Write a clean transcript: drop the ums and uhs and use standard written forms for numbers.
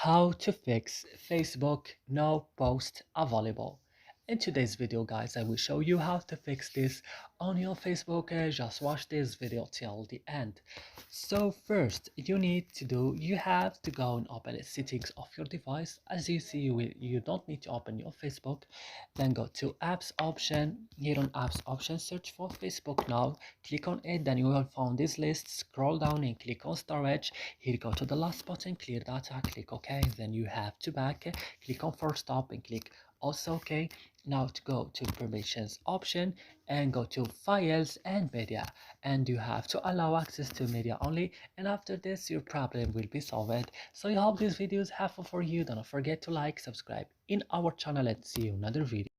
How to fix Facebook no post available. In today's video guys, I will show you how to fix this on your Facebook. Just watch this video till the end. So first you have to go and open the settings of your device. As you see, you don't need to open your Facebook. Then go to apps option. Here on apps option, search for Facebook now, click on it, then you will find this list. Scroll down and click on storage. Here go to the last button, clear data, click OK. Then you have to back, click on force stop and click also OK. Now to go to permissions option and go to files and media, and you have to allow access to media only, and after this your problem will be solved. So I hope this video is helpful for you. Don't forget to like, subscribe in our channel, and see you in another video.